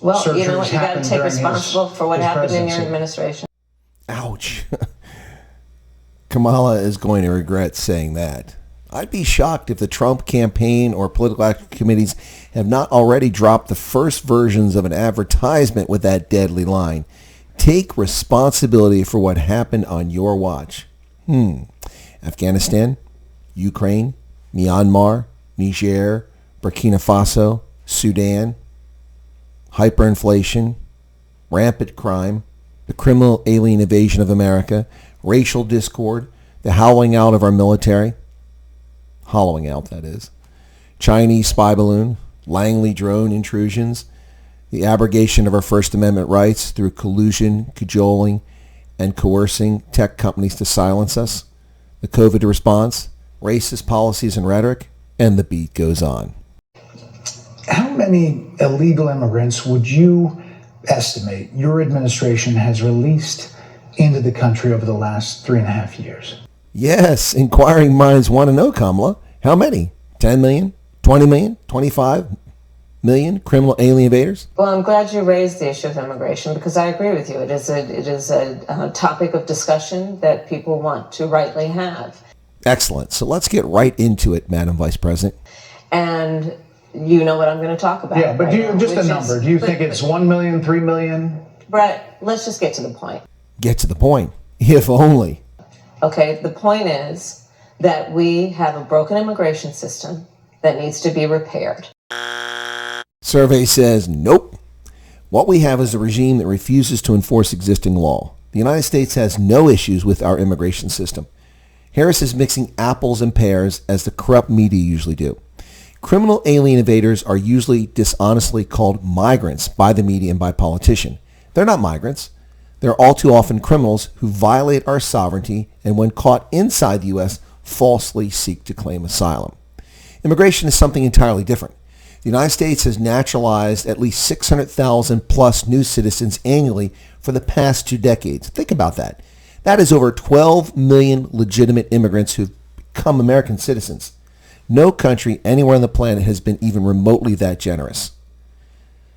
Well, you know what? You got to take responsible for what happened in your administration. Ouch. Kamala is going to regret saying that. I'd be shocked if the Trump campaign or political action committees have not already dropped the first versions of an advertisement with that deadly line. Take responsibility for what happened on your watch. Afghanistan, Ukraine, Myanmar, Niger, Burkina Faso, Sudan, hyperinflation, rampant crime, the criminal alien invasion of America, racial discord, the hollowing out of our military, hollowing out that is, Chinese spy balloon, Langley drone intrusions, the abrogation of our First Amendment rights through collusion, cajoling, and coercing tech companies to silence us, the COVID response, racist policies and rhetoric, and the beat goes on. How many illegal immigrants would you estimate your administration has released into the country over the last 3.5 years? Yes, inquiring minds want to know, Kamala. How many? 10 million? 20 million? 25 million criminal alien invaders? Well, I'm glad you raised the issue of immigration because I agree with you. It is a topic of discussion that people want to rightly have. Excellent. So let's get right into it, Madam Vice President. And you know what I'm going to talk about. Yeah, but right number. Do you think it's 1 million, 3 million? Brett, let's just get to the point. Get to the point. If only. Okay, the point is that we have a broken immigration system that needs to be repaired. Survey says nope. What we have is a regime that refuses to enforce existing law. The United States has no issues with our immigration system. Harris is mixing apples and pears as the corrupt media usually do. Criminal alien invaders are usually dishonestly called migrants by the media and by politicians. They're not migrants. They're all too often criminals who violate our sovereignty and when caught inside the U.S. falsely seek to claim asylum. Immigration is something entirely different. The United States has naturalized at least 600,000 plus new citizens annually for the past 2 decades. Think about that. That is over 12 million legitimate immigrants who've become American citizens. No country anywhere on the planet has been even remotely that generous.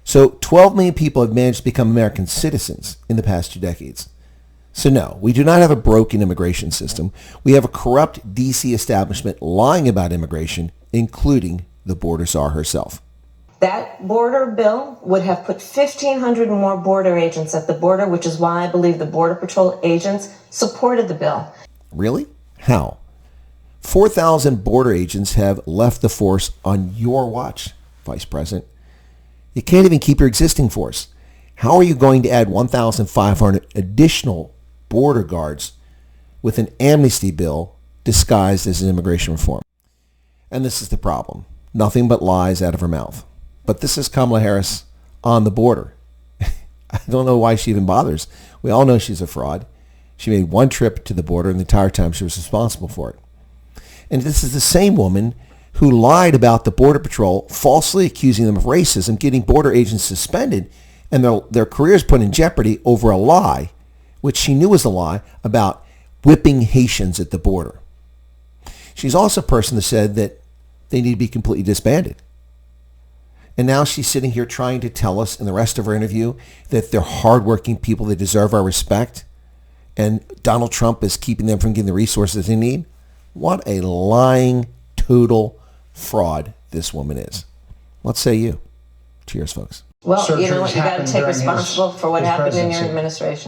So 12 million people have managed to become American citizens in the past 2 decades. So no, we do not have a broken immigration system. We have a corrupt D.C. establishment lying about immigration, including the border czar herself. That border bill would have put 1,500 more border agents at the border, which is why I believe the Border Patrol agents supported the bill. Really? How? 4,000 border agents have left the force on your watch, Vice President. You can't even keep your existing force. How are you going to add 1,500 additional border guards with an amnesty bill disguised as an immigration reform? And this is the problem. Nothing but lies out of her mouth. But this is Kamala Harris on the border. I don't know why she even bothers. We all know she's a fraud. She made one trip to the border and the entire time she was responsible for it. And this is the same woman who lied about the Border Patrol, falsely accusing them of racism, getting border agents suspended, and their careers put in jeopardy over a lie, which she knew was a lie, about whipping Haitians at the border. She's also a person that said that they need to be completely disbanded. And now she's sitting here trying to tell us in the rest of her interview that they're hardworking people that deserve our respect, and Donald Trump is keeping them from getting the resources they need. What a lying, total fraud this woman is. What say you? Cheers, folks. Well, you know what? You got to take responsible for what happened in your administration.